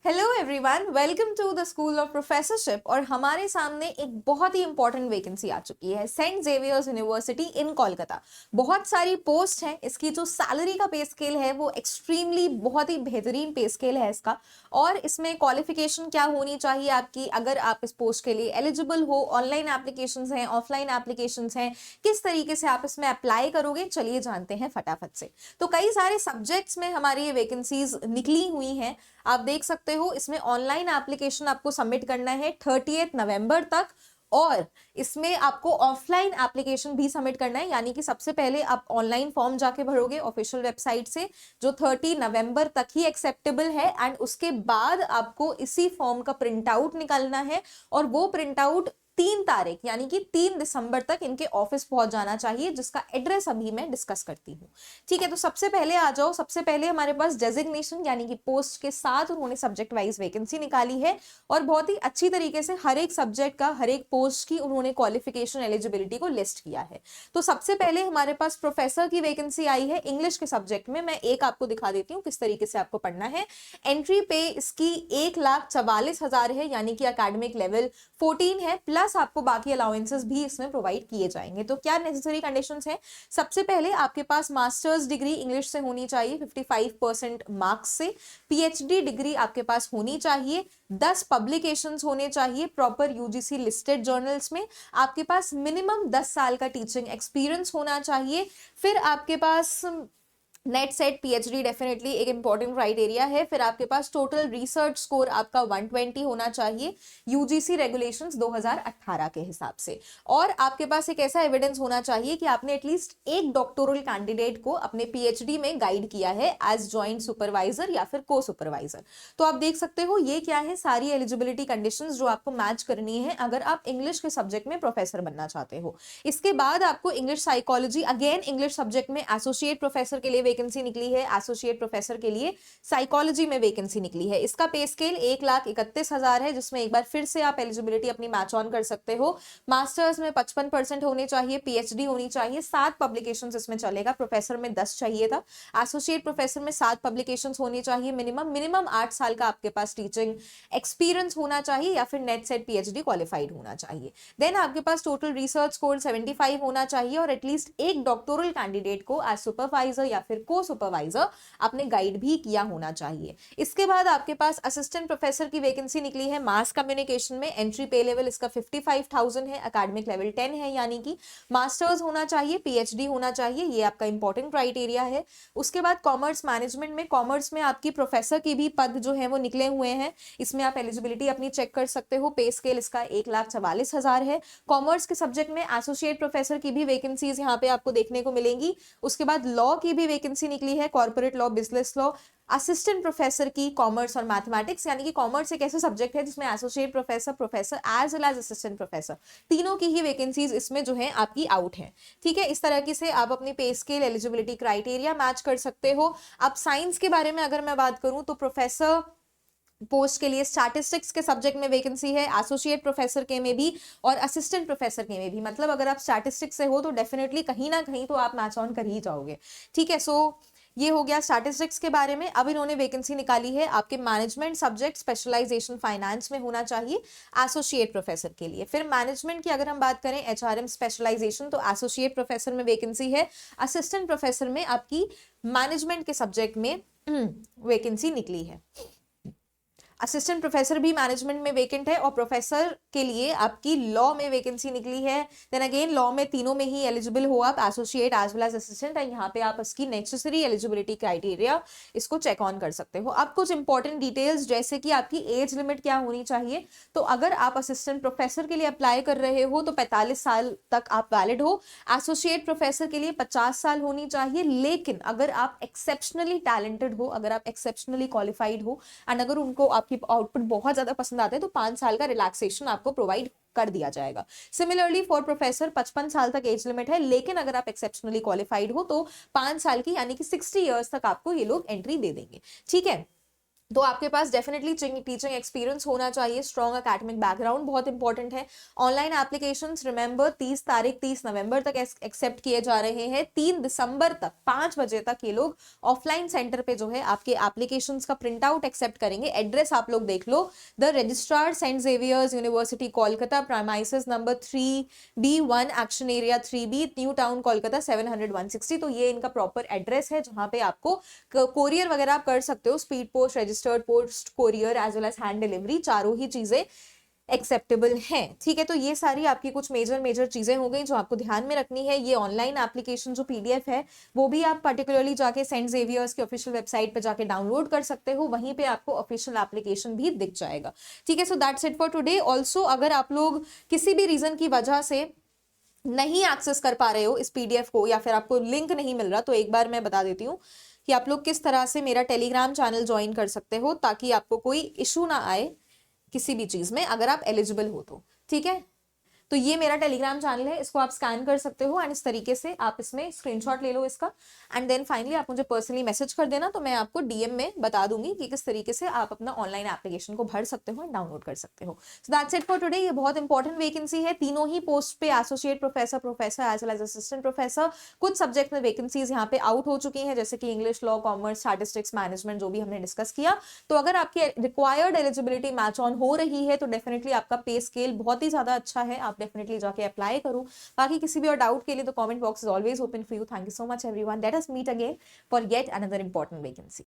Hello everyone, welcome to the school of professorship. और हमारे सामने एक बहुत ही इंपॉर्टेंट वैकेंसी आ चुकी है सेंट जेवियर्स यूनिवर्सिटी इन कोलकाता। बहुत सारी पोस्ट हैं। इसकी जो सैलरी का पे स्केल है वो एक्सट्रीमली बहुत ही बेहतरीन पे स्केल है इसका। और इसमें क्वालिफिकेशन क्या होनी चाहिए आपकी, अगर आप इस पोस्ट के लिए एलिजिबल हो, ऑनलाइन एप्लीकेशंस हैं, ऑफलाइन एप्लीकेशंस हैं, किस तरीके से आप इसमें अप्लाई करोगे, चलिए जानते हैं फटाफट से। तो कई सारे सब्जेक्ट्स में हमारी ये वैकेंसीज निकली हुई हैं। आप देख सकते हो इसमें ऑनलाइन एप्लीकेशन आपको सबमिट करना है 30 नवंबर तक, और इसमें आपको ऑफलाइन एप्लीकेशन भी सबमिट करना है, यानी कि सबसे पहले आप ऑनलाइन फॉर्म जाके भरोगे ऑफिशियल वेबसाइट से, जो 30 नवंबर तक ही एक्सेप्टेबल है। एंड उसके बाद आपको इसी फॉर्म का प्रिंट आउट निकालना है, और वो प्रिंट आउट 3 तारीख यानी कि 3 दिसंबर तक इनके ऑफिस पहुंच जाना चाहिए, जिसका एड्रेस अभी मैं डिस्कस करती हूँ। ठीक है, तो सबसे पहले आ जाओ। सबसे पहले हमारे पास डेजिग्नेशन यानी कि पोस्ट के साथ उन्होंने सब्जेक्ट वाइज वैकेंसी निकाली है, और बहुत ही अच्छी तरीके से हर एक सब्जेक्ट का, हर एक पोस्ट की उन्होंने क्वालिफिकेशन एलिजिबिलिटी को लिस्ट किया है। तो सबसे पहले हमारे पास प्रोफेसर की वैकेंसी आई है इंग्लिश के सब्जेक्ट में। मैं एक आपको दिखा देती हूँ किस तरीके से आपको पढ़ना है। एंट्री पे इसकी 1,44,000 है, यानी कि अकेडमिक लेवल 14 है, प्लस आपको बाकी अलाउंसेस भी इसमें प्रोवाइड किए जाएंगे। तो क्या नेसेसरी कंडीशंस हैं? सबसे पहले आपके पास मास्टर्स डिग्री इंग्लिश से होनी चाहिए 55% मार्क्स से। पीएचडी डिग्री आपके पास होनी चाहिए। 10 पब्लिकेशंस होने चाहिए प्रॉपर यूजीसी लिस्टेड जर्नल्स में। आपके पास मिनिमम 10 साल का टीचिंग एक्सपीरियंस होना चाहिए। फिर आपके पास नेट सेट पीएचडी डेफिनेटली एक इंपॉर्टेंट क्राइटेरिया है। फिर आपके पास टोटल रिसर्च स्कोर आपका 120 होना चाहिए यूजीसी रेगुलेशंस 2018 के हिसाब से। और आपके पास एक ऐसा एविडेंस होना चाहिए कि आपने एटलीस्ट एक डॉक्टोरल कैंडिडेट को अपने पीएचडी में गाइड किया है एज जॉइंट सुपरवाइजर या फिर को सुपरवाइजर। तो आप देख सकते हो ये क्या है, सारी एलिजिबिलिटी कंडीशंस जो आपको मैच करनी है अगर आप इंग्लिश के सब्जेक्ट में प्रोफेसर बनना चाहते हो। इसके बाद आपको English psychology, again English subject में एसोसिएट प्रोफेसर के लिए वैकेंसी निकली है। एसोसिएट प्रोफेसर के लिए साइकोलॉजी में वैकेंसी निकली है। इसका पे स्केल 1,31,000 है, जिसमें एक बार फिर से आप एलिजिबिलिटी अपनी मैच ऑन कर सकते हो। मास्टर्स में 55% होने चाहिए, पीएचडी होनी चाहिए, 7 पब्लिकेशंस इसमें चलेगा। प्रोफेसर में 10 चाहिए था, एसोसिएट प्रोफेसर में 7 पब्लिकेशंस होनी चाहिए मिनिमम 8 साल का आपके पास टीचिंग एक्सपीरियंस होना चाहिए, या फिर नेट सेट पीएचडी क्वालिफाइड होना चाहिए। देन आपके पास टोटल रिसर्च स्कोर 75 होना चाहिए, और एटलीस्ट एक डॉक्टोरल कैंडिडेट को एज सुपरवाइजर या फिर को सुपरवाइजर आपने गाइड भी किया होना चाहिए। इसके बाद आपके पास असिस्टेंट प्रोफेसर की वैकेंसी निकली है मास कम्युनिकेशन में। एंट्री पे लेवल इसका 55,000 है, एकेडमिक लेवल 10 है, यानी कि मास्टर्स होना चाहिए, पीएचडी होना चाहिए, ये आपका इंपॉर्टेंट क्राइटेरिया है। उसके बाद कॉमर्स मैनेजमेंट में, कॉमर्स में आपकी प्रोफेसर की भी पद जो है वो निकले हुए हैं। इसमें आप एलिजिबिलिटी अपनी चेक कर सकते हो। पे स्केल इसका 1,44,000 है। कॉमर्स के सब्जेक्ट में एसोसिएट प्रोफेसर की भी वैकेंसीज यहाँ पे आपको देखने को मिलेंगी। उसके बाद लॉ की भी वैकेंसी निकली है, corporate law, business law, assistant professor की कॉमर्स और मैथमेटिक्स, यानी कि कॉमर्स एक ऐसा सब्जेक्ट है जिसमें associate professor, professor as well as assistant professor, तीनों की ही वैकेंसीज इसमें जो है आपकी आउट है। ठीक है, इस तरह से आप अपनी पे स्केल एलिजिबिलिटी क्राइटेरिया मैच कर सकते हो। अब साइंस के बारे में अगर मैं बात करूं तो प्रोफेसर पोस्ट के लिए स्टैटिस्टिक्स के सब्जेक्ट में वैकेंसी है, एसोसिएट प्रोफेसर के में भी और असिस्टेंट प्रोफेसर के में भी। मतलब अगर आप स्टैटिस्टिक्स से हो तो डेफिनेटली कहीं ना कहीं तो आप मैच ऑन कर ही जाओगे। ठीक है, सो ये हो गया स्टैटिस्टिक्स के बारे में। अब इन्होंने वैकेंसी निकाली है आपके मैनेजमेंट सब्जेक्ट स्पेशलाइजेशन फाइनेंस में होना चाहिए एसोसिएट प्रोफेसर के लिए। फिर मैनेजमेंट की अगर हम बात करें, एचआरएम स्पेशलाइजेशन, तो एसोसिएट प्रोफेसर में वैकेंसी है। असिस्टेंट प्रोफेसर में आपकी मैनेजमेंट के सब्जेक्ट में वैकेंसी निकली है। असिस्टेंट प्रोफेसर भी मैनेजमेंट में वेकेंट है, और प्रोफेसर के लिए आपकी लॉ में वैकेंसी निकली है। देन अगेन लॉ में तीनों में ही एलिजिबल हो आप, associate as well as assistant, and यहाँ पे आप इसकी नेसेसरी एलिजिबिलिटी क्राइटेरिया इसको चेक ऑन कर सकते हो। अब कुछ इंपॉर्टेंट डिटेल्स, जैसे कि आपकी एज लिमिट क्या होनी चाहिए। तो अगर आप असिस्टेंट प्रोफेसर के लिए अप्लाई कर रहे हो तो 45 साल तक आप वैलिड हो। एसोसिएट प्रोफेसर के लिए 50 साल होनी चाहिए। लेकिन अगर आप एक्सेप्शनली टैलेंटेड हो, अगर आप एक्सेप्शनली क्वालिफाइड हो, एंड अगर उनको आपकी आउटपुट बहुत ज्यादा पसंद आता है, तो 5 साल का रिलैक्सेशन आपको प्रोवाइड कर दिया जाएगा। सिमिलरली फॉर प्रोफेसर 55 साल तक एज लिमिट है, लेकिन अगर आप एक्सेप्शनली क्वालिफाइड हो तो 5 साल की यानी कि 60 इयर्स तक आपको ये लोग एंट्री दे देंगे। ठीक है, तो आपके पास डेफिनेटली टीचिंग एक्सपीरियंस होना चाहिए, स्ट्रॉन्ग एकेडमिक बैकग्राउंड बहुत इंपॉर्टेंट है। ऑनलाइन एप्लीकेशंस रिमेंबर 30 नवंबर तक एक्सेप्ट किए जा रहे हैं। 3 दिसंबर तक 5 बजे तक ये लोग ऑफलाइन सेंटर पे जो है आपके एप्लीकेशंस का प्रिंट आउट एक्सेप्ट करेंगे। एड्रेस आप लोग देख लो, the registrar Saint Xavier's University Kolkata, premises number 3B1 action area 3B, new town Kolkata 700-160। तो ये इनका प्रॉपर एड्रेस है जहां पे आपको कोरियर वगैरह आप कर सकते हो, speed post, registered post courier as well as hand delivery, चारों ही चीजें एक्सेप्टेबल हैं। ठीक है, तो ये सारी आपकी कुछ मेजर चीजें हो गई जो आपको ध्यान में रखनी है। ये ऑनलाइन एप्लीकेशन जो पीडीएफ है वो भी आप पर्टिकुलरली जाके सेंट जेवियर्स की ऑफिशियल वेबसाइट पे जाके डाउनलोड कर सकते हो, वहीं पे आपको ऑफिशियल एप्लीकेशन भी दिख जाएगा। ठीक है, सो that's it for today. Also अगर आप लोग किसी भी रीजन की वजह से नहीं एक्सेस कर पा रहे हो इस पीडीएफ को, या फिर आपको लिंक नहीं मिल रहा, तो एक बार मैं बता देती हूँ कि आप लोग किस तरह से मेरा टेलीग्राम चैनल ज्वाइन कर सकते हो ताकि आपको कोई इशू ना आए किसी भी चीज में, अगर आप एलिजिबल हो तो। ठीक है, तो ये मेरा टेलीग्राम चैनल है, इसको आप स्कैन कर सकते हो एंड इस तरीके से आप इसमें स्क्रीनशॉट ले लो इसका, एंड देन फाइनली आप मुझे पर्सनली मैसेज कर देना, तो मैं आपको डीएम में बता दूंगी कि किस तरीके से आप अपना ऑनलाइन एप्लीकेशन को भर सकते हो एंड डाउनलोड कर सकते हो। So that's it for today. ये बहुत इंपॉर्टेंट वैकेंसी है, तीनों ही पोस्ट पे associate professor, professor as well as assistant professor. कुछ सब्जेक्ट में वैकेंसीज यहाँ पे आउट हो चुकी हैं, जैसे कि English, law, commerce, statistics, management, जो भी हमने डिस्कस किया। तो अगर आपकी रिक्वायर्ड एलिजिबिलिटी मैच ऑन हो रही है तो डेफिनेटली आपका पे स्केल बहुत ही ज्यादा अच्छा है, आप डेफिनेटली जाके अप्लाई करो। बाकी किसी भी और डाउट के लिए तो comment box is always open for you. Thank you so much everyone, let us meet again for yet another important vacancy.